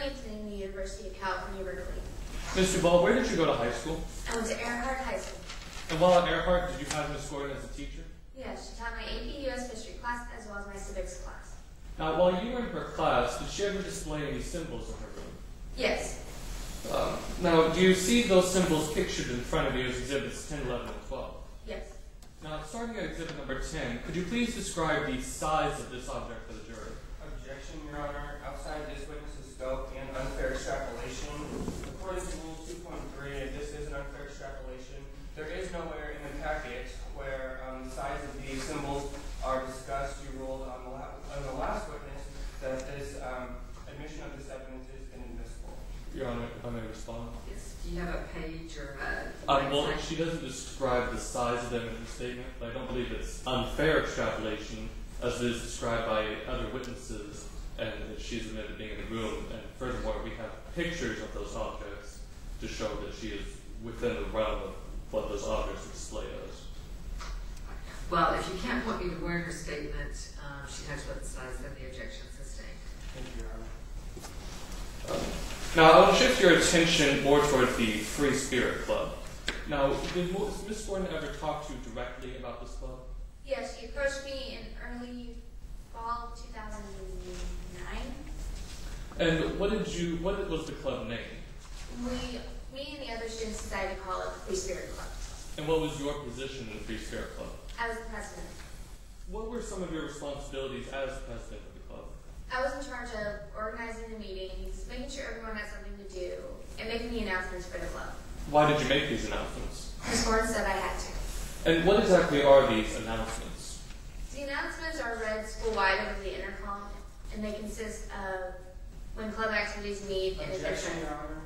currently attending the University of California, Berkeley. Ms. Duval, where did you go to high school? I went to Earhart High School. And while at Earhart, did you have Ms. Gordon as a teacher? Yes, she taught my AP US History class as well as my civics class. Now, while you were in her class, did she ever display any symbols in her room? Yes. Now, do you see those symbols pictured in front of you as exhibits 10, 11, and 12? Yes. Now, starting at exhibit number 10, could you please describe the size of this object for the jury? Objection, Your Honor. Outside this witness's scope and unfair extrapolation. According to Rule 2.3, if this is an unfair extrapolation, there is nowhere in the packet where the size of these symbols are discussed. You ruled on the last witness that this admission of this evidence is inadmissible. Your Honor, if I may respond. Yes. Do you have a page or a Well, she doesn't describe the size of them in her statement, but I don't believe it's unfair extrapolation as it is described by other witnesses and that she's admitted being in the room. And furthermore, we have pictures of those objects to show that she is within the realm of what those objects display as. Well, if you can't point me to where in her statement she talks about the size, then the objection is sustained. Thank you, Your Honor. Now, I want to shift your attention more towards the Free Spirit Club. Now, did Ms. Gordon ever talk to you directly about this club? Yes, she approached me in early fall of 2009. And what was the club name? Me and the other students decided to call it Free Spirit Club. And what was your position in the Free Spirit Club? I was the president. What were some of your responsibilities as president of the club? I was in charge of organizing the meetings, making sure everyone had something to do, and making the announcements for the club. Why did you make these announcements? Ms. Gordon said I had to. And what exactly are these announcements? The announcements are read school-wide over the intercom, and they consist of when club activities meet and Objection, Your Honor.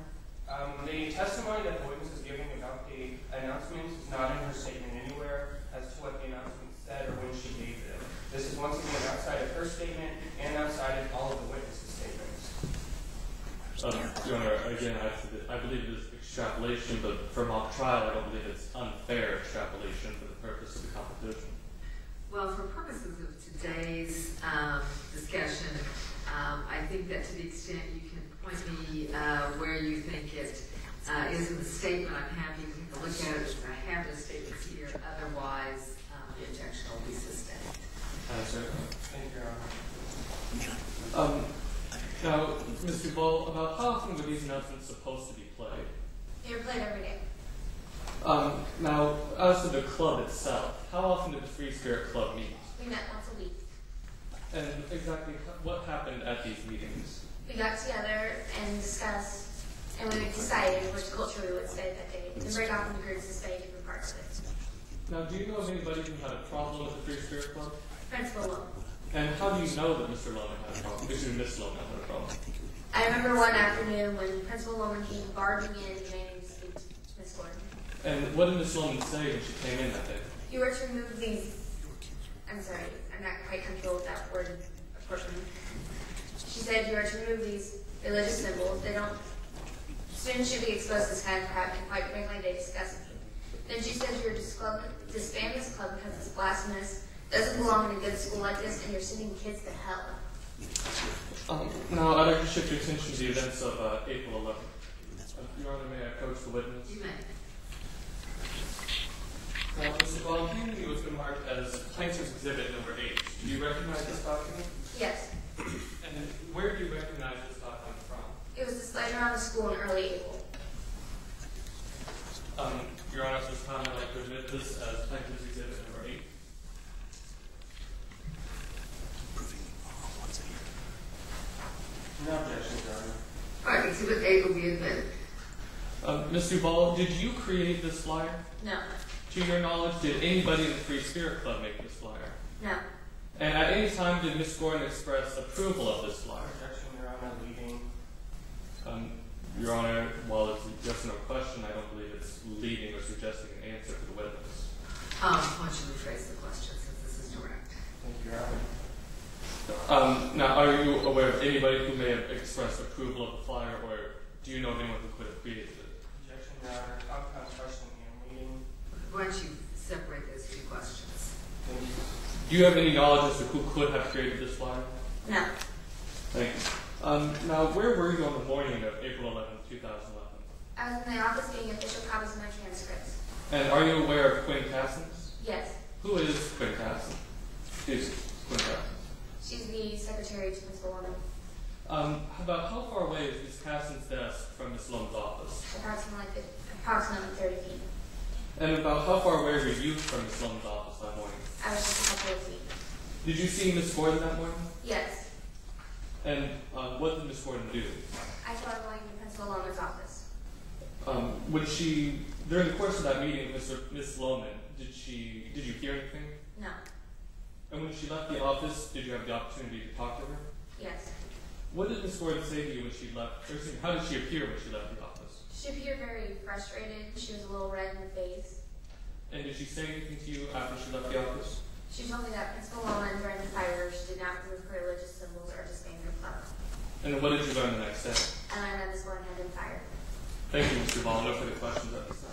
The testimony that the witness is giving about the announcements is not in her statement anywhere as to what the announcement said or when she gave them. This is once again outside of her statement and outside of all of the witnesses' statements. Your Honor, again, I believe it is extrapolation, but for mock trial, I don't believe it's unfair extrapolation for the purpose of the competition. Well, for purposes of today's discussion, I think that to the extent you can point me where you think it is in the statement, I'm happy to take a look at it. I have the statements here. Otherwise, the objection will be sustained. Thank you, Your Honor. Now, Ms. Duval, about how often were these announcements supposed to be played? They were played every day. Now, as to the club itself, how often did the Free Spirit Club meet? We met once a week. And exactly what happened at these meetings? We got together and discussed, and we decided which culture we would study that day. And very often the groups would study different parts of it. Now, do you know of anybody who had a problem with the Free Spirit Club? Principal Lowe. And how do you know that Mr. Loman had a problem? Excuse me, Miss Loman had a problem. I remember one afternoon when Principal Loman came barging in and demanding to speak to Miss Gordon. And what did Miss Loman say when she came in that day? You were to remove these. I'm sorry, I'm not quite comfortable with that word apportionment. She said you are to remove these religious symbols. Students should be exposed to this kind of crap, and quite frankly, they disgust me. Then she said you are to disband this club because it's blasphemous, doesn't belong in a good school like this, and you're sending kids to hell. Now, I'd like to shift your attention to the events of April 11th. Your Honor, may I approach the witness? You may. Now, Mr. Ball, he was marked as Plaintiff's Exhibit number 8. Do you recognize this document? Yes. And where do you recognize this document from? It was displayed around the school in early April. Your Honor, at this time, I'd like to admit this as Plaintiff's Exhibit number 8. No objection, Your Honor. All right, Exhibit 8 will be admitted. Ms. Duval, did you create this flyer? No. To your knowledge, did anybody in the Free Spirit Club make this flyer? No. And at any time, did Ms. Gordon express approval of this flyer? Objection, Your Honor. Leading. Your Honor, while it's a yes or no question, I don't believe it's leading or suggesting an answer to the witness. Why don't you rephrase the question since this is direct? Thank you, Your Honor. Now, are you aware of anybody who may have expressed approval of the flyer, or do you know of anyone who could have created it? Objection, Your Honor. Outcome question and leading. Why don't you separate those two questions? Thank you. Do you have any knowledge as to who could have created this flyer? No. Thank you. Now, where were you on the morning of April 11th, 2011? I was in the office getting official copies of my transcripts. And are you aware of Quinn Cassens? Yes. Who is Quinn Cassens? Who's Quinn Cassens? She's the secretary to Principal Loman. About how far away is Ms. Cassens' desk from Ms. Loman's office? Approximately 30 feet. And about how far away were you from Ms. Loman's office that morning? I was just a couple of feet. Did you see Ms. Gordon that morning? Yes. And what did Ms. Gordon do? I saw her going to Principal Loman's office. During the course of that meeting with Ms. Loman, did you hear anything? No. And when she left the office, did you have the opportunity to talk to her? Yes. What did Ms. Gordon say to you when she left? Or how did she appear when she left the office? She appeared very frustrated. She was a little red in the face. And did she say anything to you after she left the office? She told me that Principal Loman during the fire did not remove her religious symbols or disband her club. And then what did you learn the next day? I learned that Ms. Gordon had been fired. Thank you, Mr. Ball. No further questions at this time.